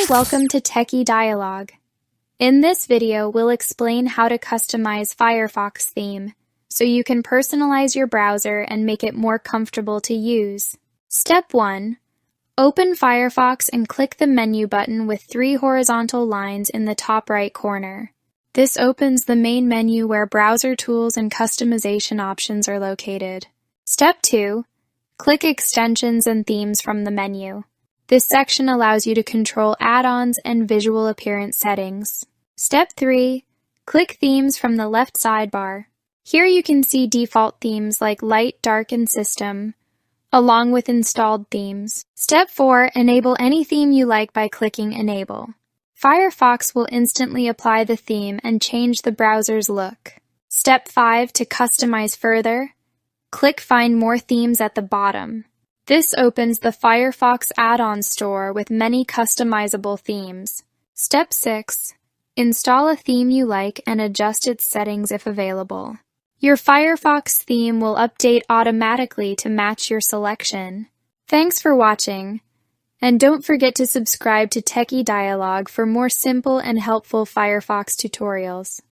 Welcome to Techie Dialogue. In this video, we'll explain how to customize Firefox theme so you can personalize your browser and make it more comfortable to use. Step 1. Open Firefox and click the menu button with 3 horizontal lines in the top right corner. This opens the main menu where browser tools and customization options are located. Step 2. Click Extensions and Themes from the menu. This section allows you to control add-ons and visual appearance settings. Step 3. Click Themes from the left sidebar. Here you can see default themes like Light, Dark, and System, along with installed themes. Step 4. Enable any theme you like by clicking Enable. Firefox will instantly apply the theme and change the browser's look. Step 5. To customize further, click Find More Themes at the bottom. This opens the Firefox add-on store with many customizable themes. Step 6. Install a theme you like and adjust its settings if available. Your Firefox theme will update automatically to match your selection. Thanks for watching, and don't forget to subscribe to Techie Dialogue for more simple and helpful Firefox tutorials.